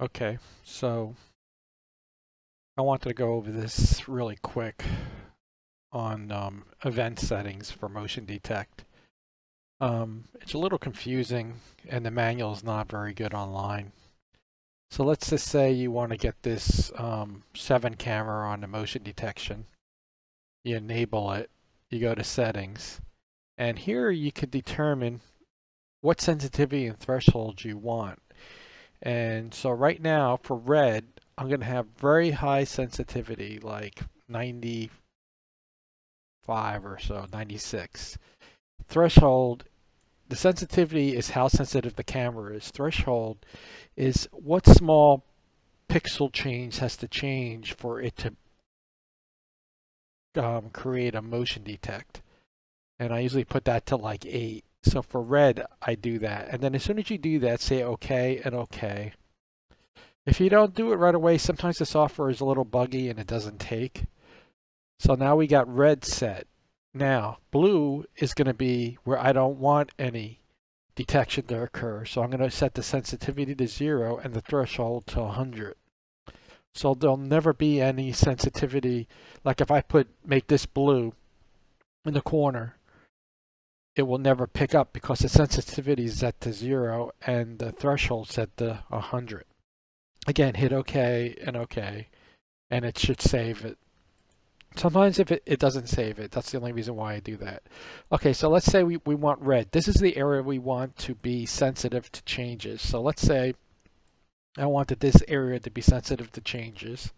Okay, so I wanted to go over this really quick on event settings for motion detect. It's a little confusing and the manual is not very good online. So let's just say you want to get this 7 camera on the motion detection. You enable it, you go to settings, and here you could determine what sensitivity and threshold you want. And so right now for red, I'm going to have very high sensitivity, like 95 or so, 96. Threshold, the sensitivity is how sensitive the camera is. Threshold is what small pixel change has to change for it to create a motion detect. And I usually put that to like 8. So for red, I do that. And then as soon as you do that, say OK and OK. If you don't do it right away, sometimes the software is a little buggy and it doesn't take. So now we got red set. Now, blue is going to be where I don't want any detection to occur. So I'm going to set the sensitivity to 0 and the threshold to 100. So there'll never be any sensitivity. Like if I make this blue in the corner, it will never pick up because the sensitivity is set to 0 and the threshold set to 100. Again, hit OK and OK, and it should save it. Sometimes if it doesn't save it, that's the only reason why I do that. Okay, so let's say we want red. This is the area we want to be sensitive to changes. So let's say I wanted this area to be sensitive to changes.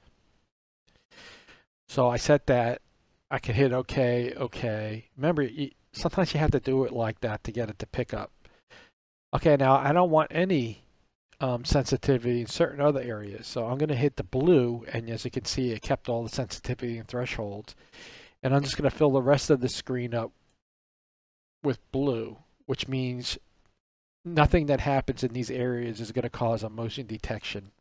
So I set that. I can hit OK, OK. Remember, sometimes you have to do it like that to get it to pick up. Okay, now I don't want any sensitivity in certain other areas. So I'm going to hit the blue, and as you can see, it kept all the sensitivity and thresholds. And I'm just going to fill the rest of the screen up with blue, which means nothing that happens in these areas is going to cause a motion detection.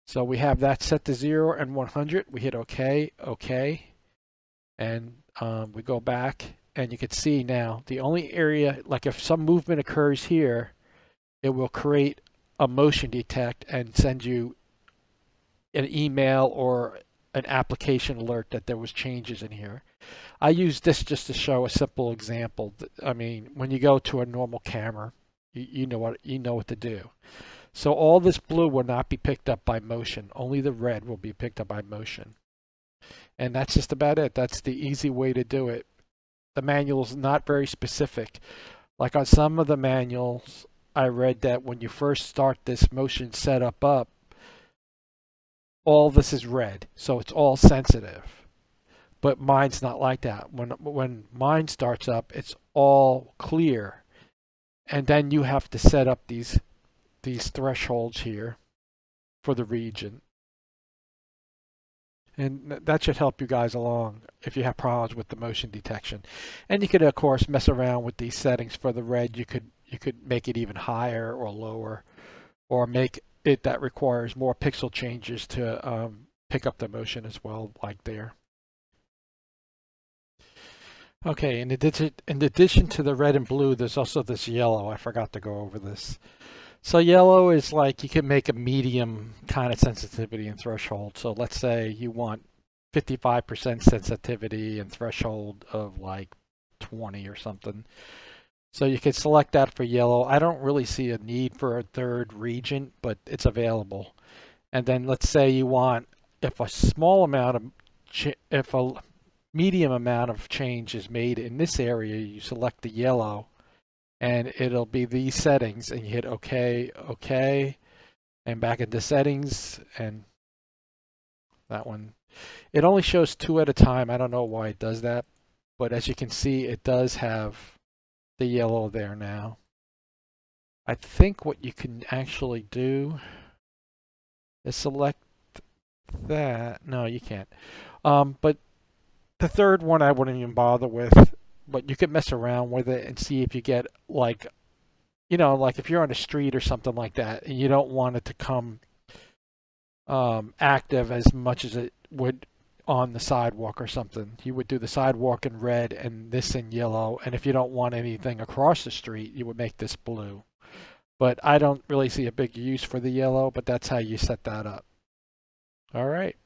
So we have that set to 0 and 100. We hit OK, OK, and we go back, and you can see now the only area, like if some movement occurs here, it will create a motion detect and send you an email or an application alert that there was changes in here. I use this just to show a simple example. I mean, when you go to a normal camera, you know what to do. So all this blue will not be picked up by motion. Only the red will be picked up by motion. And that's just about it. That's the easy way to do it. The manual is not very specific. Like on some of the manuals, I read that when you first start this motion setup up, all this is red, so it's all sensitive. But mine's not like that. When mine starts up, it's all clear, and then you have to set up these thresholds here for the region, and that should help you guys along if you have problems with the motion detection. And you could of course mess around with these settings for the red. You could make it even higher or lower, or make it that requires more pixel changes to pick up the motion as well, like there. Okay, in addition to the red and blue, there's also this yellow. I forgot to go over this. So yellow is like you can make a medium kind of sensitivity and threshold. So let's say you want 55% sensitivity and threshold of like 20 or something. So you can select that for yellow. I don't really see a need for a third region, but it's available. And then let's say you want, if a small amount of, if a medium amount of change is made in this area, you select the yellow and it'll be these settings and you hit OK, OK, and back into settings, and that one. It only shows 2 at a time. I don't know why it does that, but as you can see, it does have the yellow there now. I think what you can actually do is select that. No, you can't. But the third one I wouldn't even bother with, but you could mess around with it and see if you get like, like if you're on a street or something like that and you don't want it to come active as much as it would on the sidewalk or something. You would do the sidewalk in red and this in yellow, and if you don't want anything across the street, you would make this blue. But I don't really see a big use for the yellow, but that's how you set that up. All right.